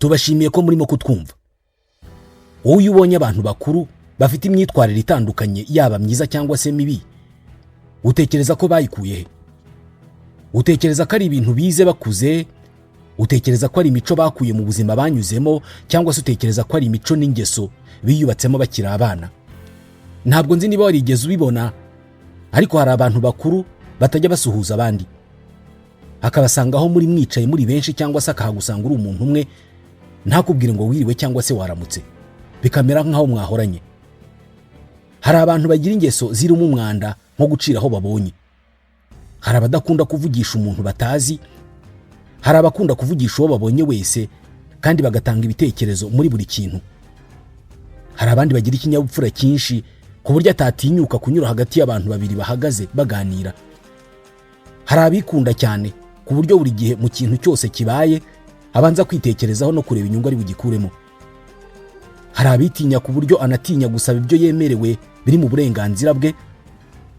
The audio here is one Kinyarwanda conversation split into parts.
tubashimiye ko murimo kutwumva. Wowe ubonye abantu bakuru bafite imyitwarire itandukanye yaba myiza cyangwa se mibi, utekereza ko bayikuye he? Utekereza ko ari ibintu bize bakuze? Utekereza ko ari imico bakuye mu buzima banyuzemo, cyangwa se utekereza ko ari imico n'ingeso biyubatsemo bakiri abana? Ntabwo nzi niba warigeze ubibona, ariko hari abantu bakuru batajya basuhuza abandi, akabasangaho muri mwicaye muri benshi, cyangwa se akahagusanga uri umuntu umwe ntakubwire ngo wiriwe cyangwa se waramutse, bikamera nk'aho mwahoranye. Hari abantu bagira ingeso zirimo umwanda nko gucira aho babonye. Hari abadakunda kuvugisha umuntu batazi. Hari abakunda kuvugisha uwo babonye wese kandi bagatanga ibitekerezo muri buri kintu. Hari abandi bagira ikinyabupfura cyinshi ku buryo atatinyuka kunyura hagati y'abantu babiri bahagaze baganira. Hari abikunda cyane ku buryo buri gihe mu kintu cyose kibaye abanza kwitekerezaho no kureba inyungu ari bugikuremo. Hari abitinya ku buryo anatinya gusaba ibyo yemerewe biri mu burenganzira bwe.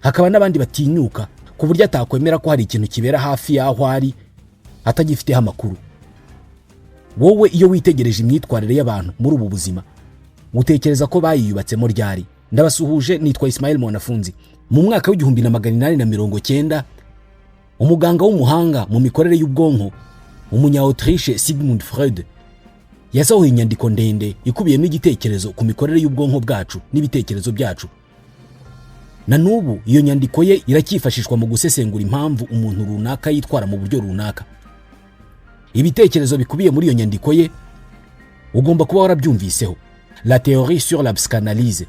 Hakaba n'abandi batinyuka ku buryo atakwemera ko hari ikintu kibera hafi y'aho ari atagifiteho amakuru. Wowe iyo witegereje imyitwarire y'abantu muri ubu buzima, utekereza ko bayiyubatsemo ryari? Ndabasuhuje, nitwa Ismael Mwanafunzi. Mu mwaka w'1890, umuganga w'umuhanga mu mikorere y'ubwonko, umunya-Autriche Sigmund Freud, yasohoye inyandiko ndende ikubiyemo igitekerezo ku mikorere y'ubwonko bwacu n'ibitekerezo byacu. Na n'ubu iyo nyandiko ye iracyifashishwa mu gusesengura impamvu umuntu runaka yitwara mu buryo runaka. Ibitekerezo bikubiye muri iyo nyandiko ye ugomba kuba warabyumviseho: La théorie sur la psychanalyse,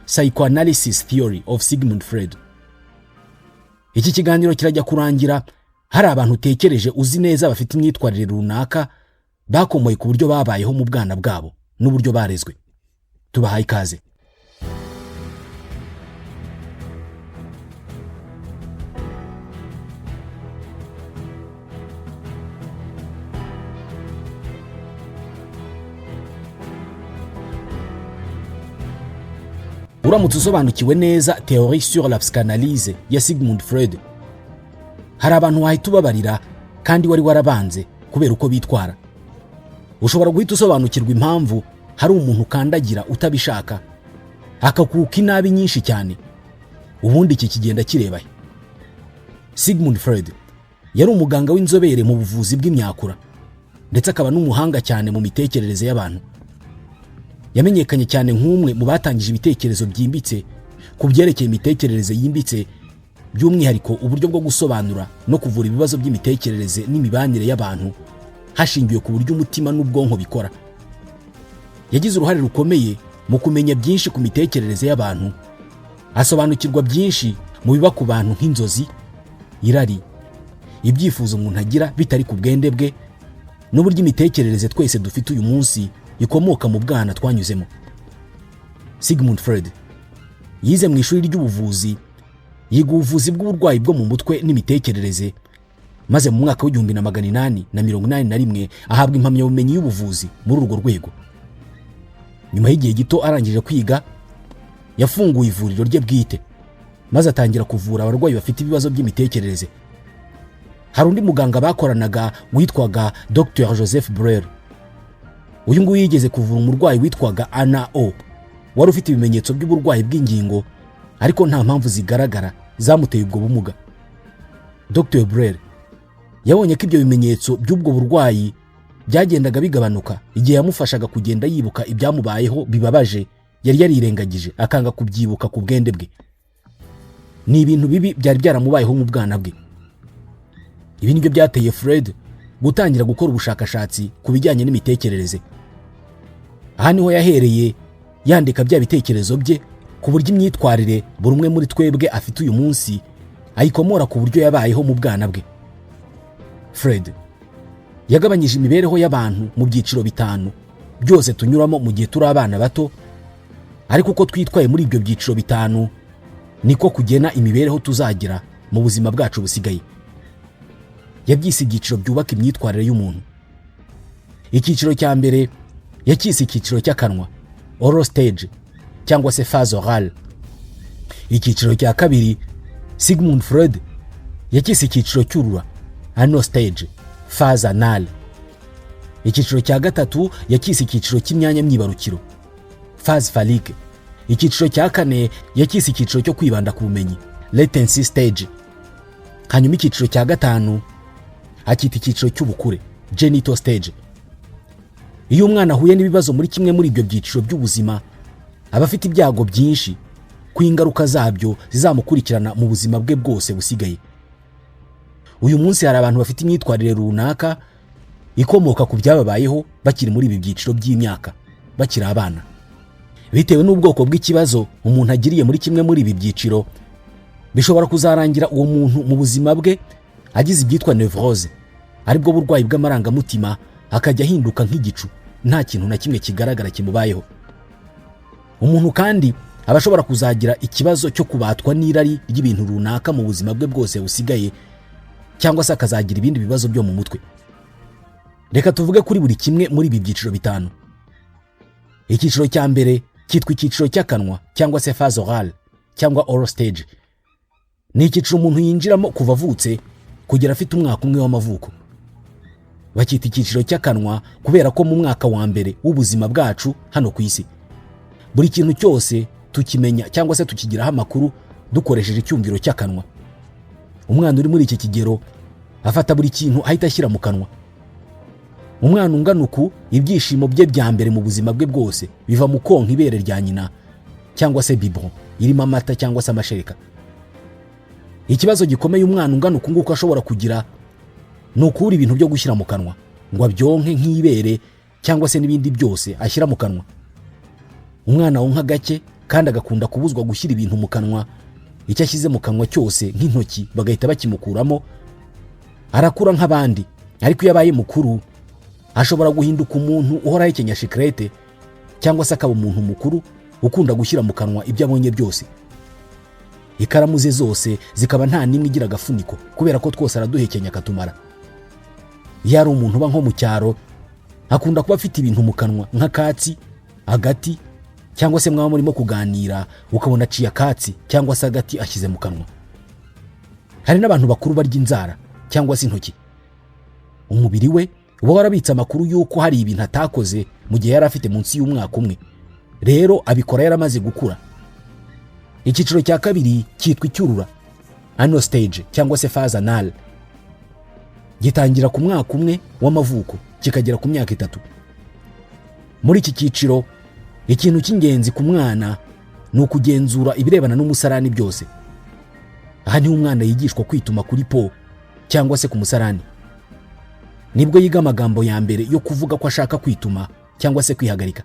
Psychoanalysis Theory of Sigmund Freud. Iki kiganiro kirajya kurangira hari abantu utekereje uzi neza bafite imyitwarire runaka bakomoye ku buryo babayeho mu bwana bwabo n'uburyo barezwe. Tubahaye ikaze. Uramutse usobanukiwe neza théorie sur la psychanalyse ya Sigmund Freud, hari abantu wahita ubabarira kandi wari warabanze kubera uko bitwara. Ushobora guhita usobanukirwa impamvu hari umuntu kandagira utabishaka akakuka inabi nyinshi cyane, ubundi iki kigenda kireba he. Sigmund Freud yari umuganga w'inzobere mu buvuzi bw'imyakura, ndetse akaba n'umuhanga cyane mu mitekerereze y'abantu. Yamenyekanye cyane nk'umwe mu batangije ibitekerezo byimbitse ku byerekeye imitekerereze yimbitse, by'umwihariko uburyo bwo gusobanura no kuvura ibibazo by'imitekerereze n'imibanire y'abantu hashingiwe ku buryo umutima n'ubwonko bikora. Yagize uruhare rukomeye mu kumenya byinshi ku mitekerereze y'abantu, asobanukirwa byinshi mu biba ku bantu nk'inzozi, irari, ibyifuzo umuntu agira bitari ku bwende bwe, n'uburyo imitekerereze twese dufite uyu munsi ikomoka mu bwana twanyuzemo. Sigmund Freud yize mu ishuri ry'ubuvuzi, yiga ubuvuzi bw'uburwayi bwo mu mutwe n'imitekerereze, maze mu mwaka w'1881 ahabwa impamyabumenyi y'ubuvuzi muri urwo rwego. Nyuma y'igihe gito arangije kwiga, yafunguye ivuriro rye bwite, maze atangira kuvura abarwayi bafite ibibazo by'imitekerereze. Hari undi muganga bakoranaga witwaga Dr. Joseph Breuer. Uyu nguyu yigeze kuvura umurwayi witwaga Anna O, wari ufite ibimenyetso by'uburwayi bw'ingingo ariko nta mpamvu zigaragara zamuteye ubwo bumuga. Dr. Breuer yabonye ko ibyo bimenyetso by'ubwo burwayi byagendaga bigabanuka igihe yamufashaga kugenda yibuka ibyamubayeho bibabaje yari yarirengagije, akanga kubyibuka ku bwende bwe. Ni ibintu bibi byari byaramubayeho mu bwana bwe. Ibi nibyo byateye Freud gutangira gukora ubushakashatsi ku bijyanye n'imitekerereze. Aha niho yahereye yandika bya bitekerezo bye ku buryo imyitwarire buri umwe muri twebwe afite uyu munsi ayikomora ku buryo yabayeho mu bwana bwe. Freud yagabanyije imibereho y'abantu mu byiciro bitanu byose tunyuramo mu gihe turi abana bato, ariko uko twitwaye muri ibyo byiciro bitanu niko kugena imibereho tuzagira mu buzima bwacu busigaye. Yabyise ibyiciro byubaka imyitwarire y'umuntu. Icyiciro cya mbere yacyise icyiciro cy'akanwa, oral stage, cyangwa se phase orale. Icyiciro cya kabiri Sigmund Freud yacyise icyiciro cy'urura, anal stage, phase anale. Icyiciro cya gatatu yakise icyiciro cy'imyanya myibarukiro, phase phallique. Icyiciro cya kane yakise icyiciro cyo kwibanda ku bumenyi, latency stage. Hanyuma icyiciro cya gatanu akita icyiciro cy'ubukure, genital stage. Iyo umwana ahuye n'ibibazo muri kimwe muri ibyo byiciro by'ubuzima, aba afite ibyago byinshi ko ingaruka zabyo zizamukurikirana mu buzima bwe bwose busigaye. Uyu munsi hari abantu bafite imyitwarire runaka ikomoka ku byababayeho bakiri muri ibi byiciro by'imyaka, bakiri abana. Bitewe n'ubwoko bw'ikibazo umuntu agiriye muri kimwe muri ibi byiciro, bishobora kuzarangira uwo muntu mu buzima bwe agize ibyitwa nevrose, aribwo burwayi bw'amarangamutima, akajya ahinduka nk'igicu, nta kintu na kimwe kigaragara kimubayeho. Umuntu kandi aba ashobora kuzagira ikibazo cyo kubatwa n'irari ry'ibintu runaka mu buzima bwe bwose busigaye, cyangwa se akazagira ibindi bibazo byo mu mutwe. Reka tuvuge kuri buri kimwe muri ibi byiciro bitanu. Icyiciro cya mbere cyitwa icyiciro cy'akanwa cyangwa se phase orale cyangwa oral stage. Ni icyiciro umuntu yinjiramo kuva avutse kugera afite umwaka umwe w'amavuko. Bacyita icyiciro cy'akanwa kubera ko mu mwaka wa mbere w'ubuzima bwacu hano ku isi, buri kintu cyose tukimenya cyangwa se tukigiraho amakuru dukoresheje icyumviro cy'akanwa. Umwana uri muri iki kigero afata buri kintu ahita ashyira mu kanwa. Umwana ungana uku, ibyishimo bye bya mbere mu buzima bwe bwose biva mu konka ibere rya nyina cyangwa se biberon irimo amata cyangwa se amashereka. Ikibazo gikomeye umwana ungana uku nguko ashobora kugira ni ukubura ibintu byo gushyira mu kanwa ngo abyonke nk'ibere cyangwa se n'ibindi byose ashyira mu kanwa. Umwana wonka gake kandi agakunda kubuzwa gushyira ibintu mu kanwa, icyo ashyize mu kanwa cyose nk'intoki bagahita bakimukuramo, arakura nk'abandi. Ariko iyo abaye mukuru ashobora guhinduka umuntu uhora yikenya shikarete, cyangwa se akaba umuntu mukuru ukunda gushyira mu kanwa ibyo abonye byose. Ikaramu ze zose zikaba nta nimwe igira agafuniko kubera ko twose araduhekenya akatumara. Iyo ari umuntu uba nko mu cyaro, akunda kuba afite ibintu mu kanwa nk'akatsi, agati, cyangwa se mwaba murimo kuganira ukabona aciye akatsi cyangwa se agati ashyize mu kanwa. Hari n'abantu bakuru barya inzara cyangwa se intoki. Umubiri we uba warabitse amakuru y'uko hari ibintu atakoze mu gihe yari afite munsi y'umwaka umwe, rero abikora yaramaze gukura. Icyiciro cya kabiri cyitwa icyurura, anal stage cyangwa se phase anal. Gitangira ku mwaka umwe w'amavuko kikagera ku myaka 3. Muri iki cyiciro ikintu cy'ingenzi ku mwana ni ukugenzura ibirebana n'umusarani byose. Aha niho umwana yigishwa kwituma kuri po cyangwa se ku musarani. Nibwo yiga amagambo ya mbere yo kuvuga ko ashaka kwituma cyangwa se kwihagarika.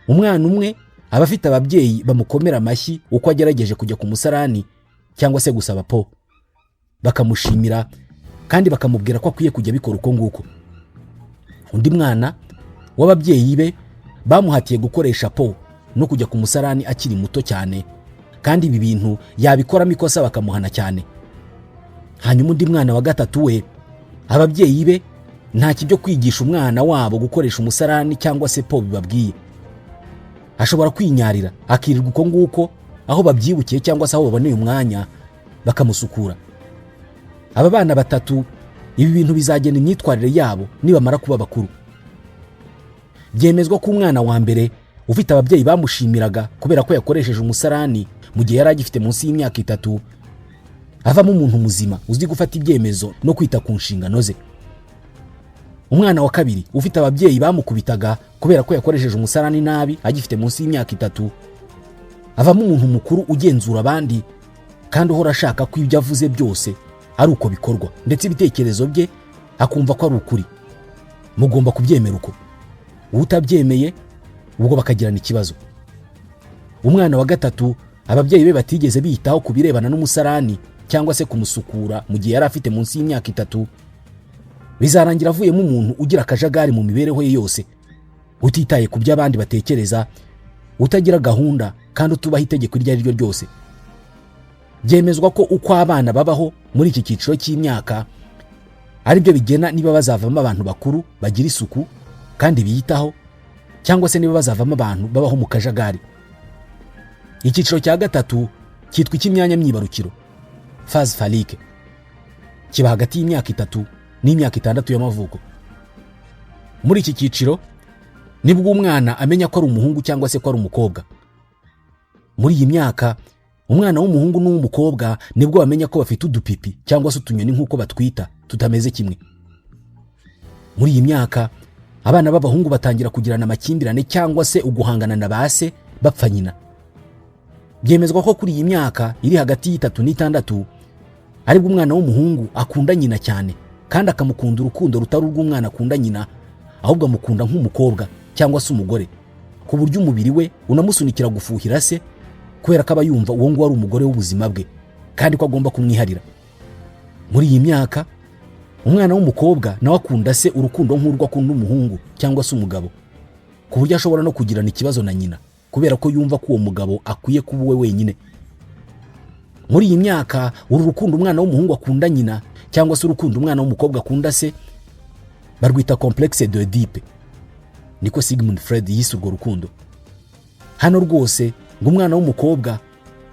Umwana umwe aba afite ababyeyi bamukomera amashyi uko agerageje kujya ku musarani cyangwa se gusaba po, bakamushimira kandi bakamubwira ko akwiye kujya bikora uko nguko. Undi mwana w'ababyeyi be bamuhatiye gukoresha po no kujya ku musarani akiri muto cyane, kandi ibi bintu yabikoramo ikosa bakamuhana cyane. Hanyuma undi mwana wa gatatu we, ababyeyi be nta kibyo kwigisha umwana wabo gukoresha umusarani cyangwa se po bibabwiye. Ashobora kwinyarira akirirwa uko nguko aho babyibukiye cyangwa se aho baboneye umwanya bakamusukura. Aba bana batatu ibi bintu bizagena imyitwarire yabo nibamara kuba bakuru. Byemezwa ko umwana wa mbere ufite ababyeyi bamushimiraga kubera ko yakoresheje umusarani mu gihe yari agifite munsi y'imyaka 3, avamo umuntu muzima uzi gufata ibyemezo no kwita ku nshingano ze. Umwana wa kabiri ufite ababyeyi bamukubitaga kubera ko yakoresheje umusarani nabi agifite munsi y'imyaka 3, avamo umuntu mukuru ugenzura abandi kandi uhora ashaka ko ibyo avuze byose ari uko bikorwa, ndetse ibitekerezo bye akumva ko ari ukuri. Mugomba kubyemera uko. Utabyemeye ubwo bakagirana ikibazo. Umwana wa gatatu ababyeyi be batigeze bitaho kubirebana n'umusarani cyangwa se kumusukura mu gihe yari afite munsi y'imyaka 3, bizarangira avuyemo umuntu ugira akajagari mu mibereho ye yose, utitaye ku byo abandi batekereza, utagira gahunda kandi utubaha itegeko iryo ari ryo ryose. Byemezwa ko uko abana babaho muri iki cyiciro cy'imyaka ari byo bigena niba bazavamo abantu bakuru bagira isuku kandi biyitaho, cyangwa se niba bazavamo abantu babaho mu kajagari. Icyiciro cya gatatu cyitwa icy'imyanya myibarukiro, phase phallique. Kiba hagati y'imyaka 3 n'imyaka 6 y'amavuko. Muri iki cyiciro nibwo umwana amenya ko ari umuhungu cyangwa se ko ari umukobwa. Muri iyi myaka umwana w'umuhungu n'uw'umukobwa nibwo bamenya ko bafite udupipi cyangwa se utunyoni nk'uko batwita tutameze kimwe. Muri iyi myaka abana b'abahungu batangira kugirana amakimbirane cyangwa se uguhangana na base bapfa nyina. Byemezwa ko kuri iyi myaka iri hagati y'itatu n'itandatu aribwo umwana w'umuhungu akunda nyina cyane kandi akamukunda urukundo rutari urw'umwana akunda nyina, ahubwo amukunda nk'umukobwa cyangwa se umugore, ku buryo umubiri we unamusunikira gufuhira se kubera ko aba yumva uwo nguwo ari umugore w'ubuzima bwe kandi ko agomba kumwiharira. Muri iyi myaka umwana w'umukobwa nawe akunda se urukundo nk'urwo akunda umuhungu cyangwa se umugabo, ku buryo ashobora no kugirana ikibazo na nyina kubera ko yumva ko uwo mugabo akwiye kuba we wenyine. Muri iyi myaka uru rukundo umwana w'umuhungu akunda nyina cyangwa se urukundo umwana w'umukobwa akunda se barwita complexe d'Oedipe. Niko Sigmund Freud yise urwo rukundo. Hano rwose ngo umwana w'umukobwa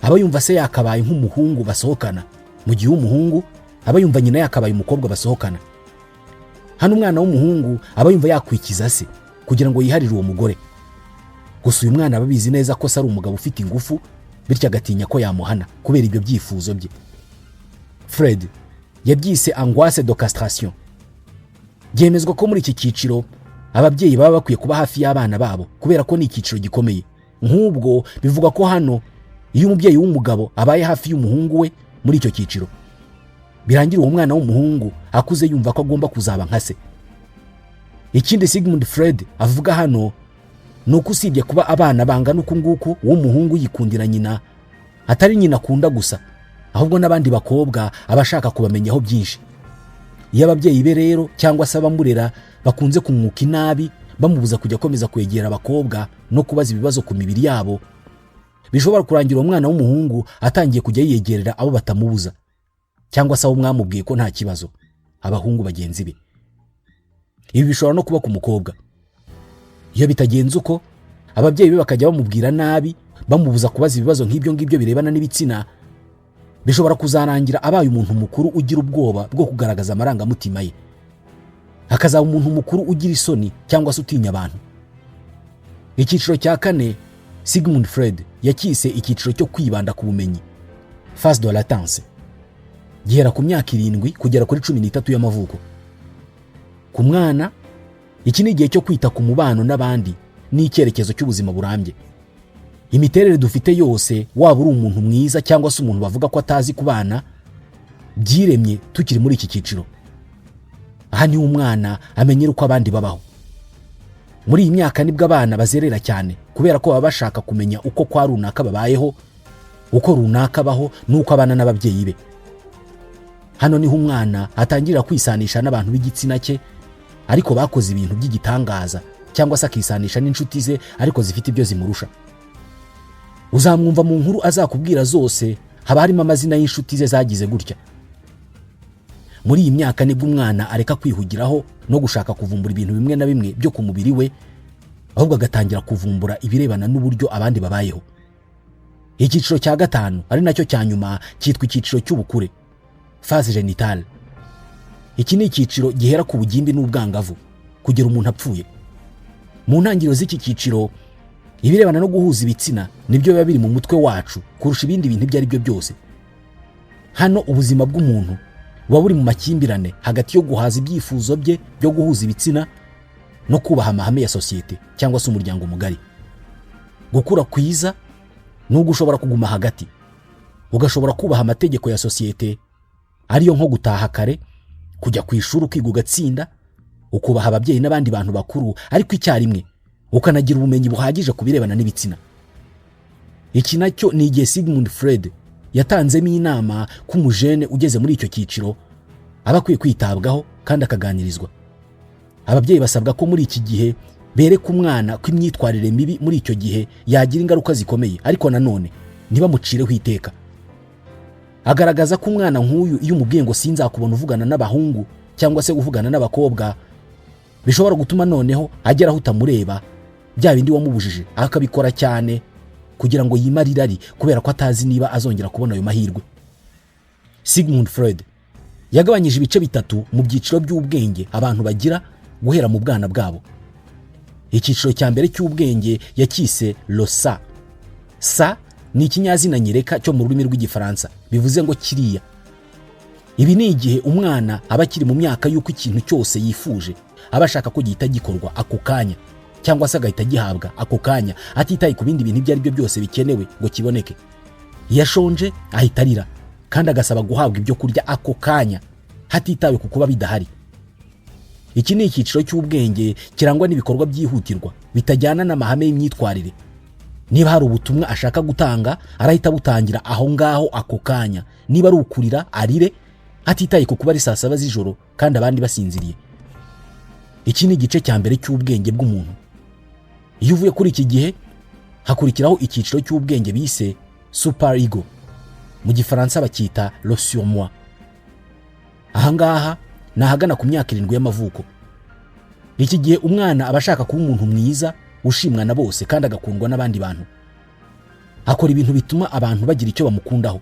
aba yumva se yakabaye nk'umuhungu basohokana, mu gihe umuhungu aba yumva nyina yakabaye umukobwa basohokana. Hano umwana w'umuhungu aba yumva yakwikiza se kugira ngo yiharire uwo mugore. Gusa uyu mwana ababizi neza ko se ari umugabo ufite ingufu, bityo agatinya ko yamuhana kubera ibyo byifuzo bye. Freud yabyise angoisse de castration. Byemezwa ko muri iki cyiciro ababyeyi baba bakwiye kuba hafi y'abana babo kubera ko ni icyiciro gikomeye. Nk'ubwo bivuga ko hano iyo umubyeyi w'umugabo abaye hafi y'umuhungu we muri icyo cyiciro, birangira uwo mwana w'umuhungu akuze yumva ko agomba kuzaba nka se. Ikindi Sigmund Freud avuga hano nuko usibye kuba abana bangana uku nguku w'umuhungu yikundira nyina, atari nyina akunda gusa, ahubwo n'abandi bakobwa abashaka kubamenyaho byinshi. Iyo ababyeyi be rero cyangwa se abamurera bakunze kumwuka inabi bamubuza kujya akomeza kwegera abakobwa no kubaza ibibazo ku mibiri yabo, bishobora kurangira umwana w'umuhungu atangiye kujya yiyegerera abo batamubuza cyangwa se abo mwamubwiye ko nta kibazo, abahungu bagenzi be. Ibi bishobora no kuba ku mukobwa. Iyo bitagenze uko, ababyeyi be bakajya bamubwira nabi bamubuza kubaza ibibazo nk'ibyo ngibyo birebana n'ibitsina, bishobora kuzarangira abaye umuntu mukuru ugira ubwoba bwo kugaragaza amarangamutima ye, hakazaba umuntu mukuru ugira isoni cyangwa se utinya abantu. Icyiciro cya kane Sigmund Freud yakise icyiciro cyo kwibanda ku bumenyi, phase de latence, gihera ku myaka 7 kugera kuri 13 y'amavuko. Ku mwana iki ni igihe cyo kwita ku mubano n'abandi n'icyerekezo cy'ubuzima burambye. Imiterere dufite yose, waba uri umuntu mwiza cyangwa se umuntu bavuga ko atazi kubana, byiremye tukiri muri iki cyiciro. Aha ni umwana amenyera uko abandi babaho. Muri iyi myaka nibwo abana bazerera cyane kubera ko baba bashaka kumenya uko kwa runaka babayeho, uko runaka baho n'uko abana n'ababyeyi be. Hano niho umwana atangirira kwisanisha n'abantu b'igitsina cye ariko bakoze ibintu by'igitangaza, cyangwa se akisanisha n'inshuti ze ariko zifite ibyo zimurusha. Uzamwumva mu nkuru azakubwira zose haba harimo amazina y'inshuti ze zagize gutya. Muri iyi myaka nibwo umwana areka kwihugiraho no gushaka kuvumbura ibintu bimwe na bimwe byo ku mubiri we, ahubwo agatangira kuvumbura ibirebana n'uburyo abandi babayeho. Icyiciro cya gatanu ari nacyo cya nyuma cyitwa icyiciro cy'ubukure, phase génitale. Iki ni icyiciro gihera ku bugimbi n'ubwangavu kugera umuntu apfuye. Mu ntangiriro z'iki cyiciro ibirebana no guhuza ibitsina nibyo biba biri mu mutwe wacu kurusha ibindi bintu ibyo ari byo byose. Hano ubuzima bw'umuntu buba buri mu makimbirane hagati yo guhaza ibyifuzo bye byo guhuza ibitsina no kubaha amahame ya sosiyete cyangwa se umuryango mugari. Gukura kwiza n'ubwo ushobora kuguma hagati, ugashobora kubaha amategeko ya sosiyete ariyo nko gutaha kare, kujya ku ishuri ukiga ugatsinda, ukubaha ababyeyi n'abandi bantu bakuru, ariko icyarimwe ukanagira ubumenyi buhagije ku birebana n'ibitsina. Iki nacyo ni igihe Sigmund Freud yatanzemo inama ko umujene ugeze muri icyo cyiciro aba akwiye kwitabwaho kandi akaganirizwa. Ababyeyi basabwa ko muri iki gihe bereka umwana ko imyitwarire mibi muri icyo gihe yagira ingaruka zikomeye, ariko nanone ntibamucireho iteka. Agaragaza ko umwana nk'uyu iyo umubwiye ngo sinzakubona uvugana n'abahungu cyangwa se uvugana n'abakobwa, bishobora gutuma noneho agera aho utamureba, bya bindi wamubujije akabikora cyane kugira ngo yimarire ari kubera ko atazi niba azongera kubona ayo mahirwe. Sigmund Freud yagabanyije ibice bitatu mu byiciro by'ubwenge abantu bagira guhera mu bwana bwabo. Icyiciro cya mbere cy'ubwenge yakise losa. Sa ni ikinyazina nyereka cyo mu rurimi rw'igifaransa, bivuze ngo kiriya. Ibi ni igihe umwana aba akiri mu myaka y'uko ikintu cyose yifuje aba ashaka ko gihita gikorwa ako kanya, cyangwa se agahita gihabwa ako kanya atitaye ku bindi bintu ibyo ari byo byose bikenewe ngo kiboneke. Iyo ashonje ahita arira kandi agasaba guhabwa ibyo kurya ako kanya hatitawe ku kuba bidahari. Iki ni icyiciro cy'ubwenge kirangwa n'ibikorwa byihutirwa bitajyana n'amahame y'imyitwarire. Niba hari ubutumwa ashaka gutanga arahita butangira aho ngaho ako kanya. Niba ari ukurira arire atitaye ku kuba ari saa 7 z'ijoro kandi abandi basinziriye. Iki ni igice cya mbere cy'ubwenge bw'umuntu. Iyo uvuye kuri iki gihe hakurikiraho icyiciro cy'ubwenge bise super ego, mu gifaransa bacyita le surmoi. Ahangaha ni ahagana ku myaka 7 y'amavuko. Iki gihe umwana aba ashaka kuba umuntu mwiza ushimwa na bose kandi agakundwa n'abandi bantu. Akora ibintu bituma abantu bagira icyo bamukundaho.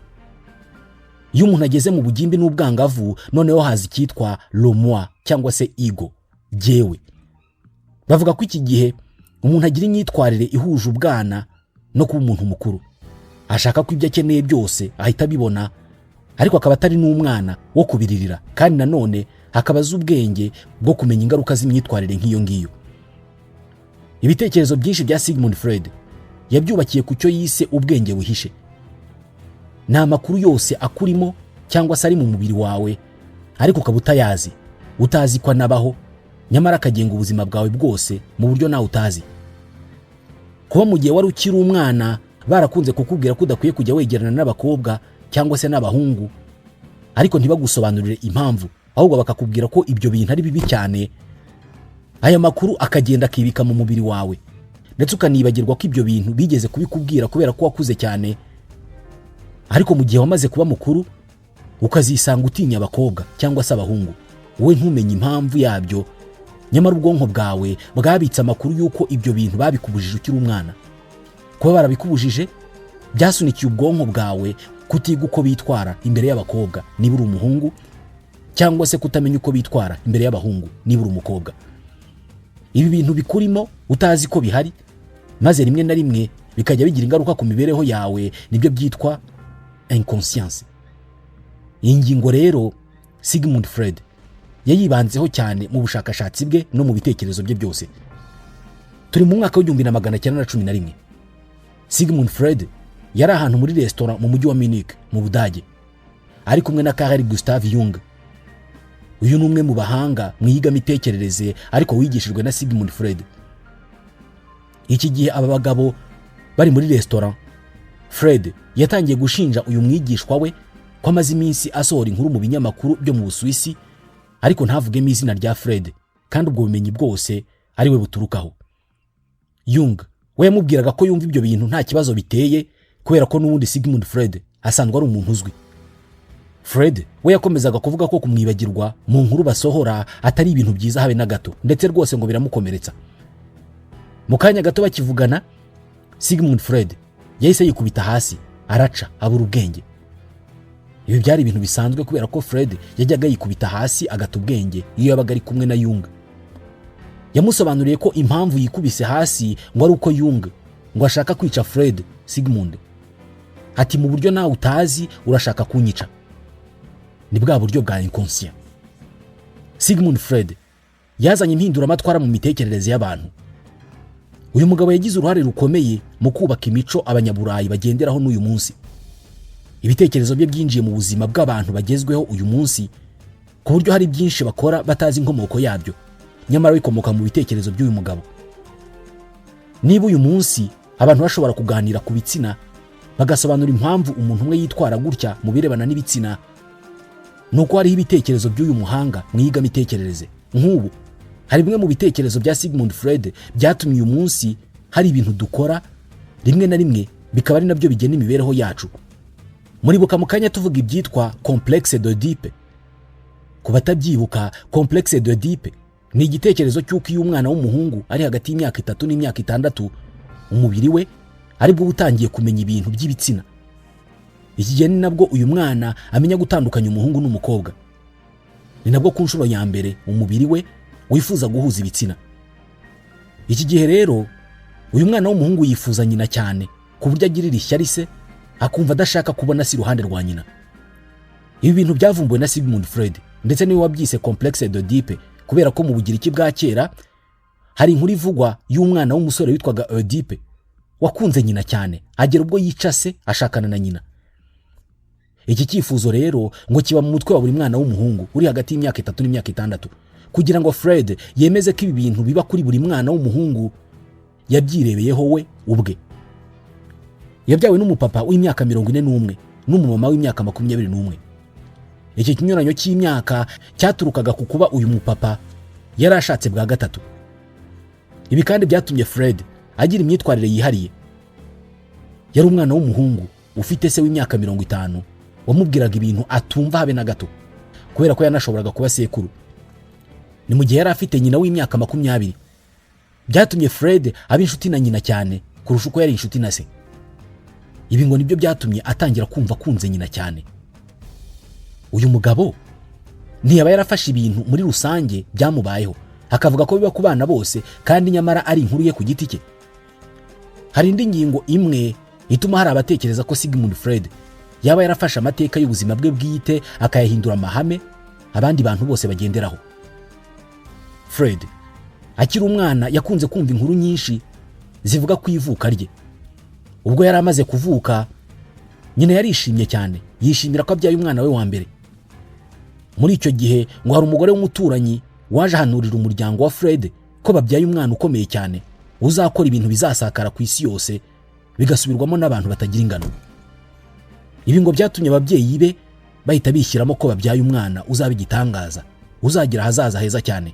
Iyo umuntu ageze mu bugimbi n'ubwangavu, noneho haza icyitwa le moi cyangwa se ego, jyewe. Bavuga ko iki gihe umuntu agira imyitwarire ihuje ubwana no kuba umuntu mukuru. Ashaka ko ibyo akeneye byose ahita abibona, ariko akaba atari n'umwana wo kubiririra, kandi nanone hakabaza ubwenge bwo kumenya ingaruka z'imyitwarire nk'iyo ngiyo. Ibitekerezo byinshi bya Sigmund Freud yabyubakiye ku cyo yise ubwenge buhishe. Ni amakuru yose akurimo cyangwa se ari mu mubiri wawe, ariko ukaba utayazi, utazi ko anabaho, nyamara akagenga ubuzima bwawe bwose mu buryo nawe utazi. Kuba mu gihe wari ukiri umwana barakunze kukubwira ko udakwiye kujya wegerana n'abakobwa cyangwa se n'abahungu, ariko ntibagusobanurire impamvu, ahubwo bakakubwira ko ibyo bintu ari bibi cyane. Aya makuru akagenda akibika mu mubiri wawe, ndetse ukanibagirwa ko ibyo bintu bigeze kubikubwira kubera ko wakuze cyane. Ariko mu gihe wamaze kuba mukuru ukazisanga utinya abakobwa cyangwa se abahungu, wowe ntumenye impamvu yabyo, nyamara ubwonko bwawe bwabitse amakuru y'uko ibyo bintu babikubujije ukiri umwana. Kuba barabikubujije byasunikiye ubwonko bwawe kutiga uko bitwara imbere y'abakobwa niba uri umuhungu, cyangwa se kutamenya uko bitwara imbere y'abahungu niba uri umukobwa. Ibi bintu bikurimo utazi ko bihari, maze rimwe na rimwe bikajya bigira ingaruka ku mibereho yawe, nibyo byitwa inconscience. Iyi ngingo rero Sigmund Freud yayibanzeho cyane mu bushakashatsi bwe no mu bitekerezo bye byose. Turi mu mwaka w'1911. Sigmund Freud yari ahantu muri restaurant mu mujyi wa Munich mu Budage, ari kumwe na Carl Gustav Jung. Uyu ni umwe mu bahanga mu iyigamitekerereze ariko wigishijwe na Sigmund Freud. Iki gihe aba bagabo bari muri restaurant, Freud yatangiye gushinja uyu mwigishwa we ko amaze iminsi asohora inkuru mu binyamakuru byo mu Busuwisi, ariko ntavugemo izina rya Freud kandi ubwo bumenyi bwose ari we buturukaho. Jung we yamubwiraga ko yumva ibyo bintu nta kibazo biteye kubera ko n'ubundi Sigmund Freud asanzwe ari umuntu uzwi. Freud we yakomezaga kuvuga ko kumwibagirwa mu nkuru basohora atari ibintu byiza habe na gato, ndetse rwose ngo biramukomeretsa. Mu kanya gato bakivugana, Sigmund Freud yahise yikubita hasi araca abura ubwenge. Ibi byari ibintu bisanzwe kubera ko Freud yajyaga yikubita hasi agata ubwenge iyo yabaga ari kumwe na Jung. Yamusobanuriye ko impamvu yikubise hasi ngo ari uko Jung ngo ashaka kwica Freud. Sigmund ati mu buryo nawe utazi urashaka kunyica. Ni bwa buryo bwa inconscient. Sigmund Freud yazanye impinduramatwara mu mitekerereze y'abantu. Uyu mugabo yagize uruhare rukomeye mu kubaka imico abanyaburayi bagenderaho n'uyu munsi. Ibitekerezo bye byinjiye mu buzima bw'abantu bagezweho uyu munsi, ku buryo hari byinshi bakora batazi inkomoko yabyo, nyamara bikomoka mu bitekerezo by'uyu mugabo. Niba uyu munsi abantu bashobora kuganira ku bitsina bagasobanura impamvu umuntu umwe yitwara gutya mu birebana n'ibitsina, nuko hariho ibitekerezo by'uyu muhanga mu iyigamitekerereze. Nk'ubu hari bimwe mu bitekerezo bya Sigmund Freud byatumye uyu munsi hari ibintu dukora rimwe na rimwe bikaba ari nabyo bigena imibereho yacu. Muribuka mu kanya tuvuga ibyitwa complexe d'Oedipe. Ku batabyibuka, complexe d'Oedipe ni igitekerezo cy'uko iyo umwana w'umuhungu ari hagati y'imyaka 3 n'imyaka 6, umubiri we ari bwo utangiye kumenya ibintu by'ibitsina. Iki gihe ni nabwo uyu mwana amenya gutandukanya umuhungu n'umukobwa. Ni nabwo ku nshuro ya mbere umubiri we wifuza guhuza ibitsina. Iki gihe rero uyu mwana w'umuhungu yifuza nyina cyane ku buryo agirira ishyari se, akumva adashaka kubona si iruhande rwa nyina. Ibi bintu byavumbuwe na Sigmund Freud ndetse niwe wabyise complexe d'Oedipe, kubera ko mu Bugiriki bwa kera hari inkuru ivugwa y'umwana w'umusore witwaga Oedipe wakunze nyina cyane agera ubwo yica se ashakana na nyina. Iki cyifuzo rero ngo kiba mu mutwe wa buri mwana w'umuhungu uri hagati y'imyaka 3 n'imyaka 6, kugira ngo Freud yemeze ko ibi bintu biba kuri buri mwana w'umuhungu yabyirebeyeho we ubwe. Yabyawe n'umupapa w'imyaka 41 n'umumama w'imyaka 21. Iki kinyuranyo cy'imyaka cyaturukaga ku kuba uyu mupapa yarashatse bwa gatatu. Ibi kandi byatumye Freud agira imyitwarire yihariye. Yari umwana w'umuhungu ufite se w'imyaka 50 wamubwiraga ibintu atumva habe na gato, kubera ko yanashoboraga kuba sekuru. Ni mu gihe yari afite nyina w'imyaka 20. Byatumye Freud aba inshuti na nyina cyane kurusha uko yari inshuti na se. Ibi ngo nibyo byatumye atangira kumva kunze nyina cyane. Uyu mugabo ntiyaba yarafashe ibintu muri rusange byamubayeho akavuga ko biba ku bana bose, kandi nyamara ari inkuru ye ku giti cye. Hari indi ngingo imwe ituma hari abatekereza ko Sigmund Freud yaba yarafashe amateka y'ubuzima bwe bwite akayahindura amahame abandi bantu bose bagenderaho. Freud akiri umwana yakunze kumva inkuru nyinshi zivuga ku ivuka rye. Ubwo yari amaze kuvuka, nyina yarishimye cyane, yishimira ko abyaye umwana we wa mbere. Muri icyo gihe ngo hari umugore w'umuturanyi waje ahanurira umuryango wa Freud ko babyaye umwana ukomeye cyane uzakora ibintu bizasakara ku isi yose bigasubirwamo n'abantu batagira ingano. Ibi ngo byatumye ababyeyi be bahita bishyiramo ko babyaye umwana uzaba igitangaza, uzagira ahazaza heza cyane.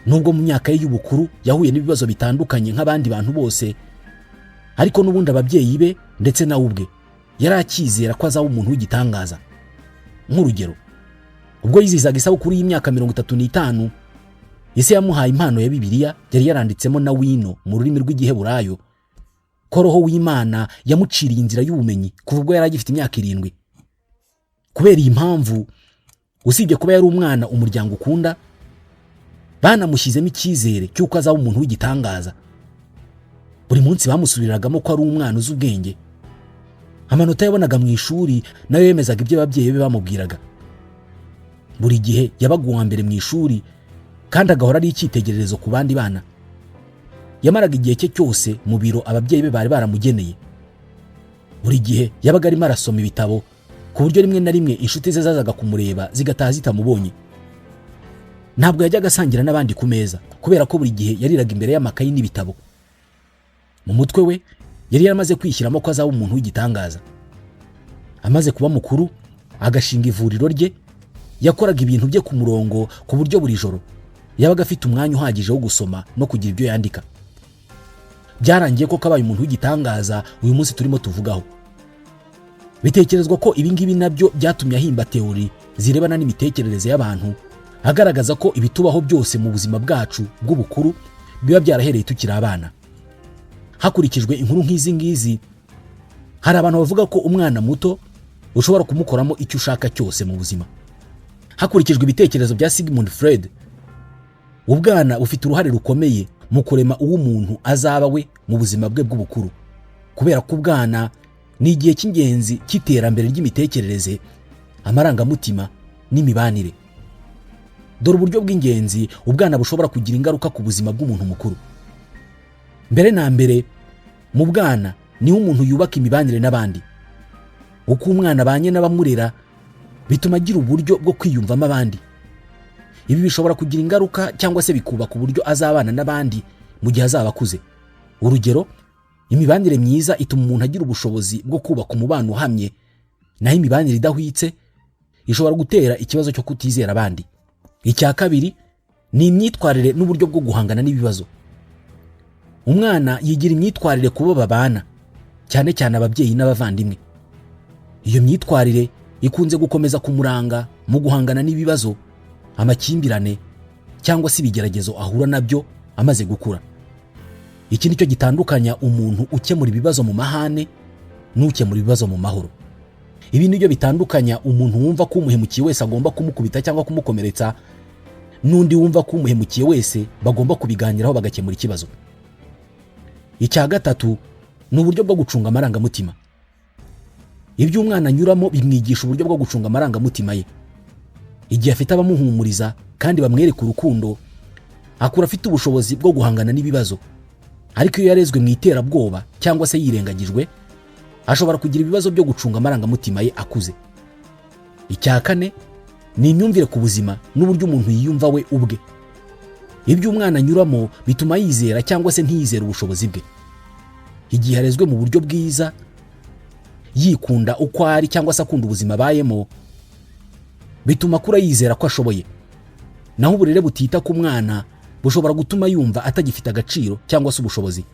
Nubwo mu myaka ye y'ubukuru yahuye n'ibibazo bitandukanye nk'abandi bantu bose, ariko n'ubundi ababyeyi be ndetse nawe ubwe yari akizera ko azaba umuntu w'igitangaza. Nk'urugero, ubwo yizizaga isabukuru y'imyaka 35, ise yamuhaye impano ya Bibiliya yari yaranditsemo na wino mu rurimi rw'Igiheburayo, ko Roho w'Imana yamuciriye inzira y'ubumenyi kuva ubwo yari agifite imyaka 7. Kubera iyi mpamvu, usibye kuba yari umwana umuryango ukunda, banamushyizemo icyizere cy'uko azaba umuntu w'igitangaza. Buri munsi bamusubiriragamo ko ari umwana uzi ubwenge. Amanota yabonaga mu ishuri nayo yemezaga ibyo ababyeyi be bamubwiraga. Buri gihe yabaga uwa mbere mu ishuri, kandi agahora ari icyitegererezo ku bandi bana. Yamaraga igihe cye cyose mu biro ababyeyi be bari baramugeneye. Buri gihe yabaga arimo arasoma ibitabo, ku buryo rimwe na rimwe inshuti ze zazaga kumureba zigataha zitamubonye. Ntabwo yajyaga asangira n'abandi ku meza, kubera ko buri gihe yariraga imbere y'amakayi n'ibitabo. Mu mutwe we yari yaramaze kwishyiramo ko azaba umuntu w'igitangaza. Amaze kuba mukuru, agashinga ivuriro rye, yakoraga ibintu bye ku murongo ku buryo buri joro yabaga afite umwanya uhagije wo gusoma no kugira ibyo yandika. Byarangiye ko kabaye umuntu w'igitangaza uyu munsi turimo tuvugaho. Bitekerezwa ko ibingibi nabyo byatumye ahimba teori zirebana n'imitekerereze y'abantu, agaragaza ko ibitubaho byose mu buzima bwacu bw'ubukuru biba byarahereye tukiri abana. Hakurikijwe inkuru nk'izi ngizi, hari abantu bavuga ko umwana muto ushobora kumukoramo icyo ushaka cyose mu buzima. Hakurikijwe ibitekerezo bya Sigmund Freud, ubwana bufite uruhare rukomeye mu kurema uwo umuntu azaba we mu buzima bwe bw'ubukuru, kubera ko ubwana ni igihe cy'ingenzi cy'iterambere ry'imitekerereze, amarangamutima n'imibanire. Dore uburyo bw'ingenzi ubwana bushobora kugira ingaruka ku buzima bw'umuntu mukuru. Mbere na mbere, mu bwana niho umuntu yubaka imibanire n'abandi. Uko umwana abanye n'abamurera bituma agira uburyo bwo kwiyumvamo abandi. Ibi bishobora kugira ingaruka cyangwa se bikubaka uburyo azabana n'abandi mu gihe azaba akuze. Urugero, imibanire myiza ituma umuntu agira ubushobozi bwo kubaka umubano uhamye, naho imibanire idahwitse ishobora gutera ikibazo cyo kutizera abandi. Icya kabiri ni imyitwarire n'uburyo bwo guhangana n'ibibazo. Umwana yigira imyitwarire kubo babana, cyane cyane ababyeyi n'abavandimwe. Iyo myitwarire ikunze gukomeza kumuranga mu guhangana n'ibibazo, amakimbirane cyangwa se ibigeragezo ahura nabyo amaze gukura. Iki nicyo gitandukanya umuntu ukemura ibibazo mu mahane n'ukemura ibibazo mu mahoro. Ibi nibyo bitandukanya umuntu wumva ko umuhemukiye wese agomba kumukubita cyangwa kumukomeretsa, n'undi wumva ko umuhemukiye wese bagomba kubiganiraho bagakemura ikibazo. Icya gatatu ni uburyo bwo gucunga amarangamutima. Ibyo umwana anyuramo bimwigisha uburyo bwo gucunga amarangamutima ye. Igihe afite abamuhumuriza kandi bamwereka urukundo, akura afite ubushobozi bwo guhangana n'ibibazo. Ariko iyo yarezwe mu iterabwoba cyangwa se yirengagijwe, ashobora kugira ibibazo byo gucunga amarangamutima ye akuze. Icya kane ni imyumvire ku buzima n'uburyo umuntu yiyumva we ubwe. Ibyo umwana anyuramo bituma yizera cyangwa se ntiyizera ubushobozi bwe. Igihe yarezwe mu buryo bwiza, yikunda uko ari cyangwa se akunda ubuzima abayemo, bituma akura yizera ko ashoboye. Naho uburere butita ku mwana bushobora gutuma yumva atagifite agaciro cyangwa se ubushobozi.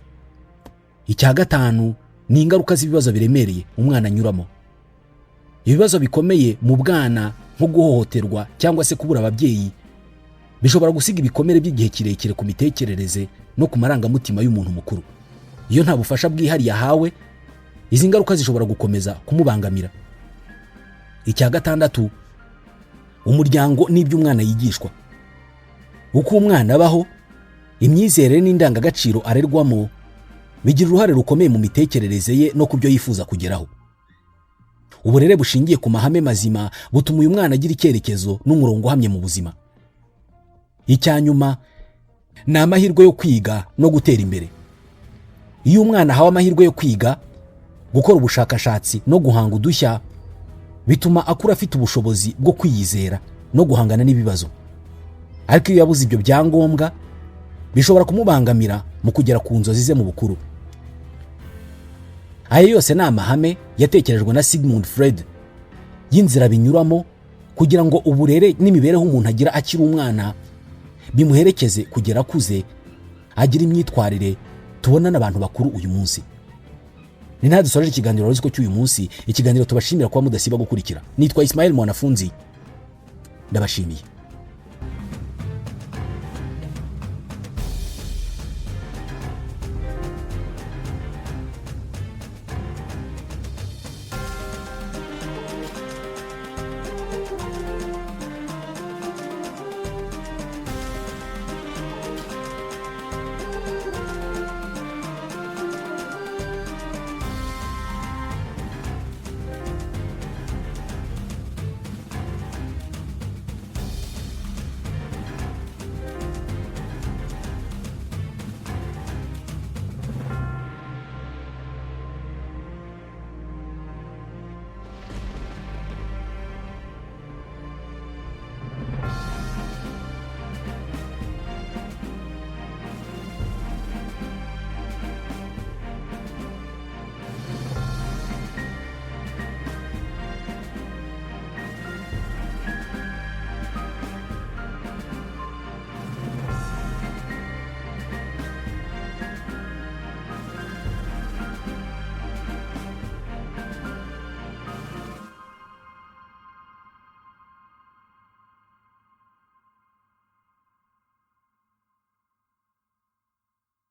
Icya gatanu ni ingaruka z'ibibazo biremereye umwana anyuramo. Ibibazo bikomeye mu bwana nko guhohoterwa cyangwa se kubura ababyeyi bishobora gusiga ibikomere by'igihe kirekire ku mitekerereze no ku marangamutima y'umuntu mukuru. Iyo nta bufasha bwihariye ahawe, izi ngaruka zishobora gukomeza kumubangamira. Icya gatandatu, umuryango n'ibyo umwana yigishwa. Uko umwana abaho, imyizerere n'indangagaciro arerwamo bigira uruhare rukomeye mu mitekerereze ye no ku byo yifuza kugeraho. Uburere bushingiye ku mahame mazima butuma uyu mwana agira icyerekezo n'umurongo uhamye mu buzima. Icya nyuma ni amahirwe yo kwiga no gutera imbere. Iyo umwana ahawe amahirwe yo kwiga, gukora ubushakashatsi no guhanga udushya, bituma akura afite ubushobozi bwo kwiyizera no guhangana n'ibibazo. Ariko iyo yabuze ibyo byangombwa, bishobora kumubangamira mu kugera ku nzozi ze mu bukuru. Aya yose ni amahame yatekerejwe na Sigmund Freud y'inzira binyuramo kugira ngo uburere n'imibereho umuntu agira akiri umwana bimuherekeze kugera akuze, agira imyitwarire tubona n'abantu bakuru uyu munsi. Ni nta dusoreje ikiganiro roziko cy'uyu munsi, ikiganiro tubashimira kuba mudasiba gukurikira. Nitwa Ismael Mwanafunzi, ndabashimiye.